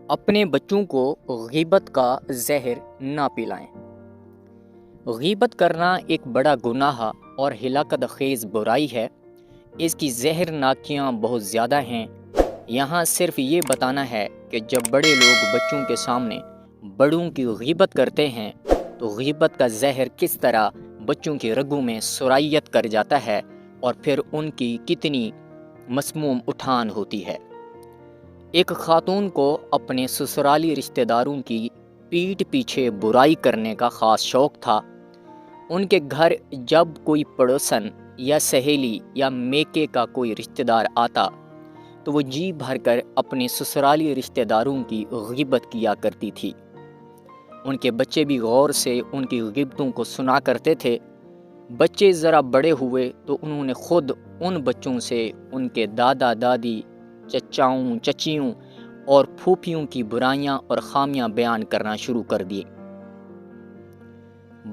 اپنے بچوں کو غیبت کا زہر نہ پلائیں۔ غیبت کرنا ایک بڑا گناہ اور ہلاکت خیز برائی ہے۔ اس کی زہر ناکیاں بہت زیادہ ہیں۔ یہاں صرف یہ بتانا ہے کہ جب بڑے لوگ بچوں کے سامنے بڑوں کی غیبت کرتے ہیں تو غیبت کا زہر کس طرح بچوں کی رگوں میں سرائیت کر جاتا ہے اور پھر ان کی کتنی مسموم اٹھان ہوتی ہے۔ ایک خاتون کو اپنے سسرالی رشتہ داروں کی پیٹھ پیچھے برائی کرنے کا خاص شوق تھا۔ ان کے گھر جب کوئی پڑوسن یا سہیلی یا میکے کا کوئی رشتہ دار آتا تو وہ جی بھر کر اپنے سسرالی رشتہ داروں کی غیبت کیا کرتی تھی۔ ان کے بچے بھی غور سے ان کی غیبتوں کو سنا کرتے تھے۔ بچے ذرا بڑے ہوئے تو انہوں نے خود ان بچوں سے ان کے دادا دادی، چچاؤں چچیوں اور پھوپھیوں کی برائیاں اور خامیاں بیان کرنا شروع کر دیے۔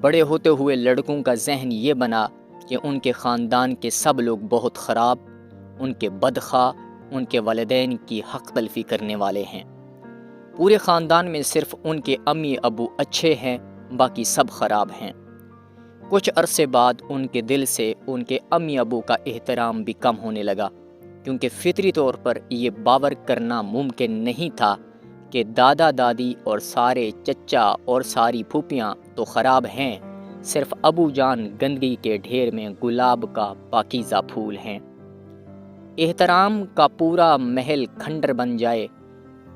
بڑے ہوتے ہوئے لڑکوں کا ذہن یہ بنا کہ ان کے خاندان کے سب لوگ بہت خراب، ان کے بدخواہ، ان کے والدین کی حق تلفی کرنے والے ہیں۔ پورے خاندان میں صرف ان کے امی ابو اچھے ہیں، باقی سب خراب ہیں۔ کچھ عرصے بعد ان کے دل سے ان کے امی ابو کا احترام بھی کم ہونے لگا، کیونکہ فطری طور پر یہ باور کرنا ممکن نہیں تھا کہ دادا دادی اور سارے چچا اور ساری پھوپھیاں تو خراب ہیں، صرف ابو جان گندگی کے ڈھیر میں گلاب کا پاکیزہ پھول ہیں۔ احترام کا پورا محل کھنڈر بن جائے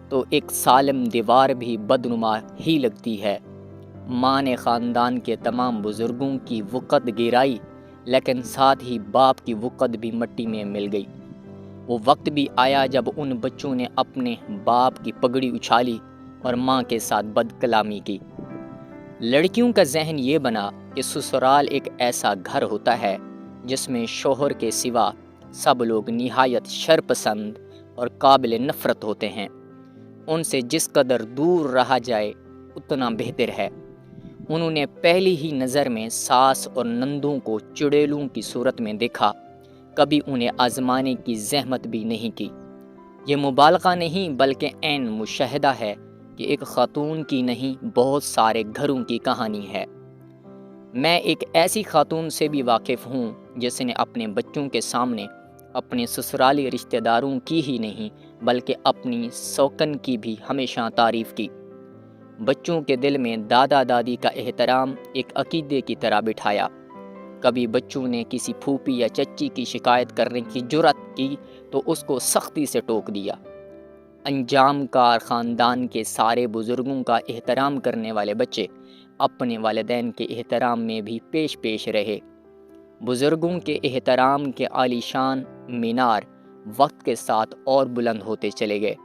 تو ایک سالم دیوار بھی بدنما ہی لگتی ہے۔ ماں نے خاندان کے تمام بزرگوں کی وقت گرائی، لیکن ساتھ ہی باپ کی وقت بھی مٹی میں مل گئی۔ وہ وقت بھی آیا جب ان بچوں نے اپنے باپ کی پگڑی اچھالی اور ماں کے ساتھ بد کلامی کی۔ لڑکیوں کا ذہن یہ بنا کہ سسرال ایک ایسا گھر ہوتا ہے جس میں شوہر کے سوا سب لوگ نہایت شرپسند اور قابل نفرت ہوتے ہیں۔ ان سے جس قدر دور رہا جائے اتنا بہتر ہے۔ انہوں نے پہلی ہی نظر میں ساس اور نندوں کو چڑیلوں کی صورت میں دیکھا، کبھی انہیں آزمانے کی زحمت بھی نہیں کی۔ یہ مبالغہ نہیں بلکہ عین مشاہدہ ہے کہ ایک خاتون کی نہیں بہت سارے گھروں کی کہانی ہے۔ میں ایک ایسی خاتون سے بھی واقف ہوں جس نے اپنے بچوں کے سامنے اپنے سسرالی رشتہ داروں کی ہی نہیں بلکہ اپنی سوکن کی بھی ہمیشہ تعریف کی۔ بچوں کے دل میں دادا دادی کا احترام ایک عقیدے کی طرح بٹھایا۔ کبھی بچوں نے کسی پھوپھی یا چچی کی شکایت کرنے کی جرات کی تو اس کو سختی سے ٹوک دیا۔ انجام کار خاندان کے سارے بزرگوں کا احترام کرنے والے بچے اپنے والدین کے احترام میں بھی پیش رہے۔ بزرگوں کے احترام کے عالی شان مینار وقت کے ساتھ اور بلند ہوتے چلے گئے۔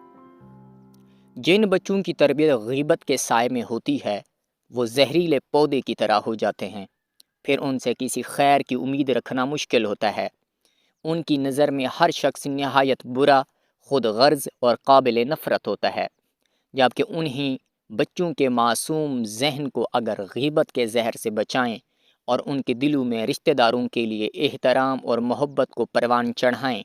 جن بچوں کی تربیت غیبت کے سائے میں ہوتی ہے وہ زہریلے پودے کی طرح ہو جاتے ہیں، پھر ان سے کسی خیر کی امید رکھنا مشکل ہوتا ہے۔ ان کی نظر میں ہر شخص نہایت برا، خود غرض اور قابل نفرت ہوتا ہے، جبکہ انہی بچوں کے معصوم ذہن کو اگر غیبت کے زہر سے بچائیں اور ان کے دلوں میں رشتہ داروں کے لیے احترام اور محبت کو پروان چڑھائیں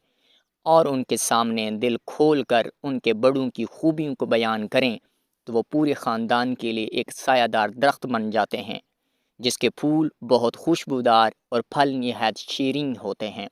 اور ان کے سامنے دل کھول کر ان کے بڑوں کی خوبیوں کو بیان کریں تو وہ پورے خاندان کے لیے ایک سایہ دار درخت بن جاتے ہیں، جس کے پھول بہت خوشبودار اور پھل نہایت شیرین ہوتے ہیں۔